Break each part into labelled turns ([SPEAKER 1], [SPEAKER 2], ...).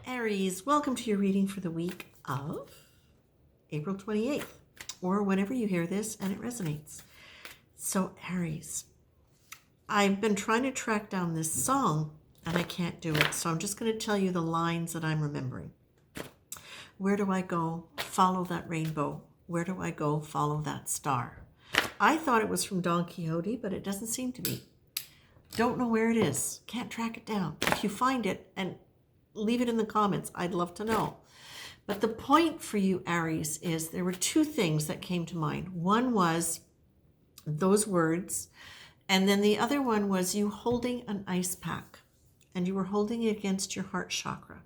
[SPEAKER 1] Aries, welcome to your reading for the week of April 28th, or whenever you hear this and it resonates. So, Aries, I've been trying to track down this song and I can't do it, so I'm just going to tell you the lines that I'm remembering. Where do I go? Follow that rainbow. Where do I go? Follow that star. I thought it was from Don Quixote, but it doesn't seem to be. Don't know where it is. Can't track it down. If you find it and leave it in the comments, I'd love to know. But the point for you, Aries, is there were two things that came to mind. One was those words, and then the other one was you holding an ice pack, and you were holding it against your heart chakra.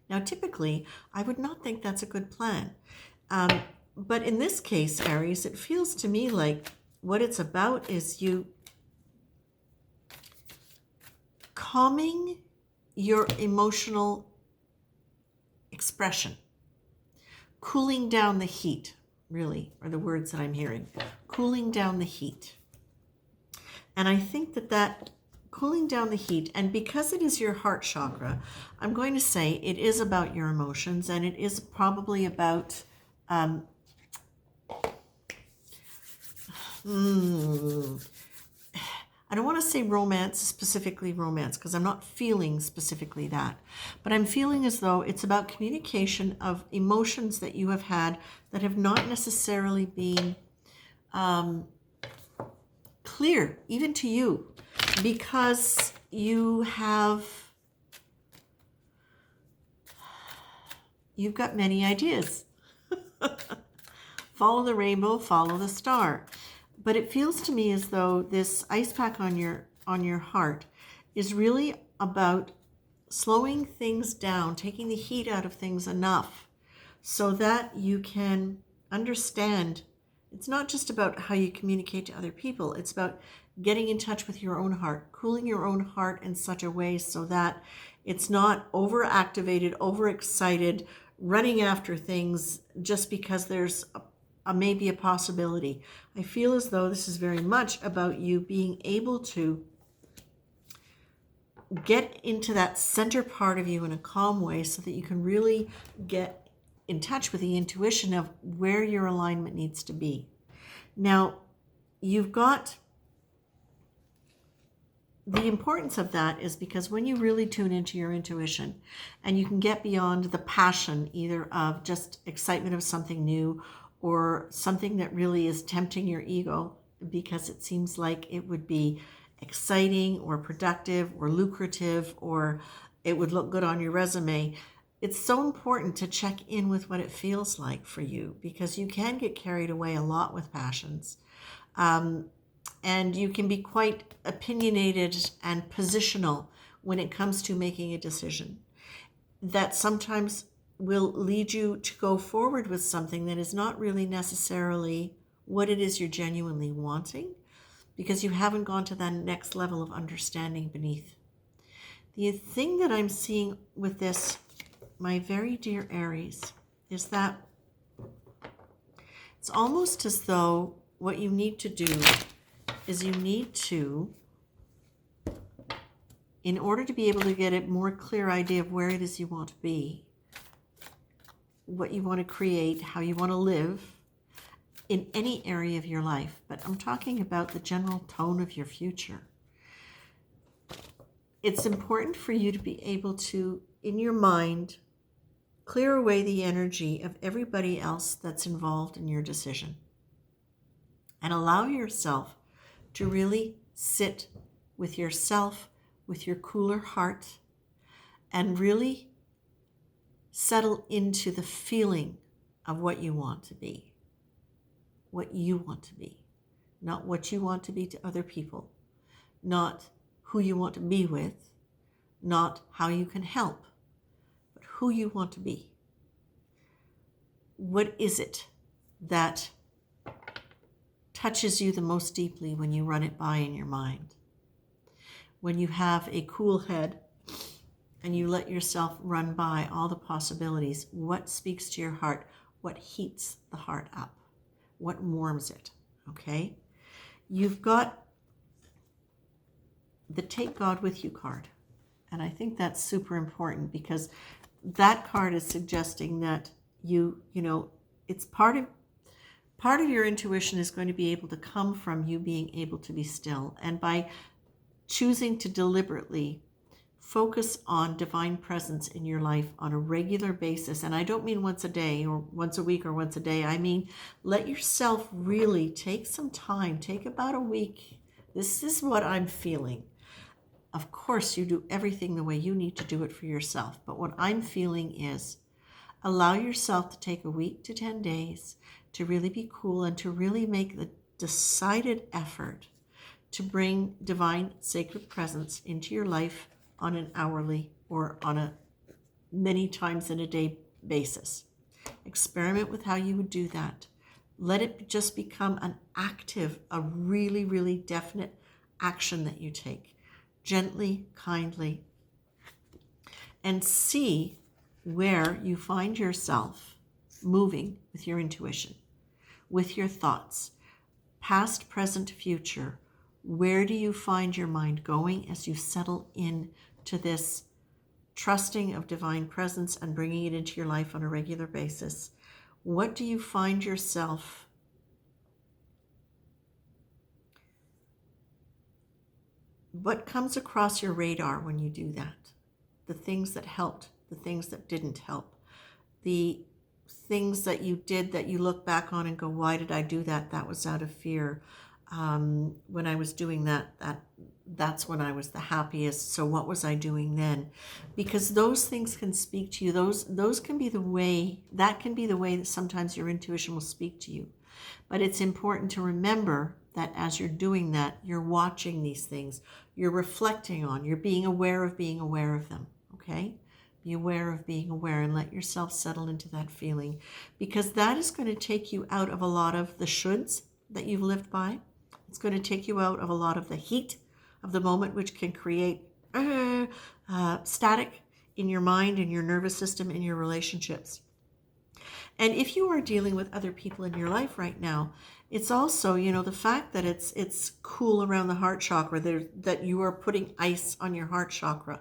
[SPEAKER 1] Now, typically, I would not think that's a good plan. But in this case, Aries, it feels to me like what it's about is you calming your emotional expression, cooling down the heat, really, are the words that I'm hearing. Cooling down the heat. And I think that cooling down the heat, and because it is your heart chakra, I'm going to say it is about your emotions, and it is probably about I don't want to say romance, specifically romance, because I'm not feeling specifically that. But I'm feeling as though it's about communication of emotions that you have had that have not necessarily been clear, even to you, because you've got many ideas. Follow the rainbow, follow the star. But it feels to me as though this ice pack on your heart is really about slowing things down, taking the heat out of things enough so that you can understand. It's not just about how you communicate to other people. It's about getting in touch with your own heart, cooling your own heart in such a way so that it's not overactivated, overexcited, running after things just because there's maybe a possibility. I feel as though this is very much about you being able to get into that center part of you in a calm way so that you can really get in touch with the intuition of where your alignment needs to be. Now, you've got the importance of that is because when you really tune into your intuition and you can get beyond the passion either of just excitement of something new or something that really is tempting your ego because it seems like it would be exciting or productive or lucrative or it would look good on your resume. It's so important to check in with what it feels like for you because you can get carried away a lot with passions. And you can be quite opinionated and positional when it comes to making a decision. That sometimes will lead you to go forward with something that is not really necessarily what it is you're genuinely wanting because you haven't gone to that next level of understanding beneath. The thing that I'm seeing with this, my very dear Aries, is that it's almost as though what you need to do is you need to, in order to be able to get a more clear idea of where it is you want to be, what you want to create, how you want to live in any area of your life, but I'm talking about the general tone of your future. It's important for you to be able to, in your mind, clear away the energy of everybody else that's involved in your decision and allow yourself to really sit with yourself, with your cooler heart, and really settle into the feeling of what you want to be. What you want to be. Not what you want to be to other people. Not who you want to be with. Not how you can help. But who you want to be. What is it that touches you the most deeply when you run it by in your mind? When you have a cool head and you let yourself run by all the possibilities, what speaks to your heart? What heats the heart up? What warms it? Okay? You've got the Take God With You card. And I think that's super important because that card is suggesting that it's part of your intuition is going to be able to come from you being able to be still. And by choosing to deliberately focus on divine presence in your life on a regular basis, and I don't mean once a day or once a week or once a day, I mean let yourself really take some time, take about a week. This is what I'm feeling. Of course, you do everything the way you need to do it for yourself, but what I'm feeling is allow yourself to take a week to 10 days to really be cool and to really make the decided effort to bring divine sacred presence into your life on an hourly or on a many times in a day basis. Experiment with how you would do that. Let it just become an active, a really, really definite action that you take. Gently, kindly, and see where you find yourself moving with your intuition, with your thoughts, past, present, future. Where do you find your mind going as you settle in to this trusting of divine presence and bringing it into your life on a regular basis? What do you find yourself what comes across your radar when you do that? The things that helped, the things that didn't help, the things that you did that you look back on and go, why did I do that? That was out of fear. When I was doing that's when I was the happiest. So what was I doing then? Because those things can speak to you. Those can be the way, that can be the way that sometimes your intuition will speak to you. But it's important to remember that as you're doing that, you're watching these things, you're reflecting on, you're being aware of them, okay? Be aware of being aware and let yourself settle into that feeling, because that is going to take you out of a lot of the shoulds that you've lived by. It's going to take you out of a lot of the heat of the moment, which can create static in your mind, in your nervous system, in your relationships. And if you are dealing with other people in your life right now, it's also, the fact that it's cool around the heart chakra, that you are putting ice on your heart chakra.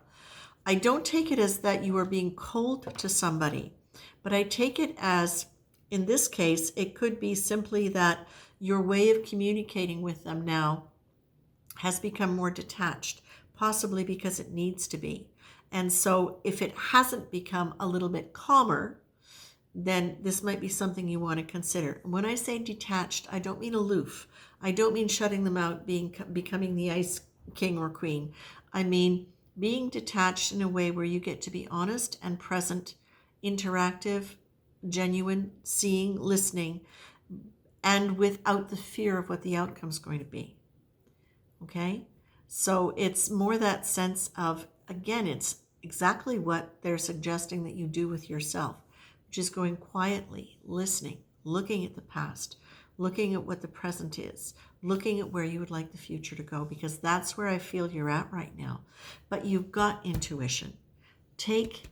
[SPEAKER 1] I don't take it as that you are being cold to somebody, but I take it as, in this case, it could be simply that your way of communicating with them now has become more detached, possibly because it needs to be. And so if it hasn't become a little bit calmer, then this might be something you want to consider. When I say detached, I don't mean aloof. I don't mean shutting them out, becoming the ice king or queen. I mean being detached in a way where you get to be honest and present, interactive, genuine, seeing, listening, and without the fear of what the outcome is going to be. Okay? So it's more that sense of, again, it's exactly what they're suggesting that you do with yourself, which is going quietly, listening, looking at the past, looking at what the present is, looking at where you would like the future to go, because that's where I feel you're at right now. But you've got intuition. Take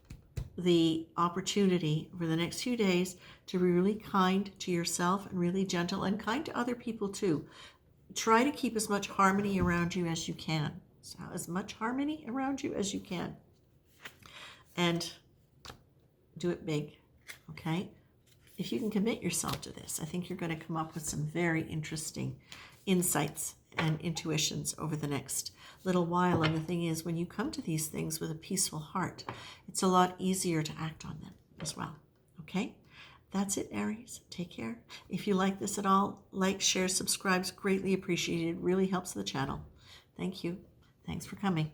[SPEAKER 1] the opportunity for the next few days to be really kind to yourself and really gentle and kind to other people too. Try to keep as much harmony around you as you can. So as much harmony around you as you can. And do it big, okay? If you can commit yourself to this, I think you're going to come up with some very interesting insights and intuitions over the next little while. And the thing is, when you come to these things with a peaceful heart, it's a lot easier to act on them as well, okay? That's it, Aries. Take care. If you like this at all, like, share, subscribe. It's greatly appreciated. It really helps the channel. Thank you. Thanks for coming.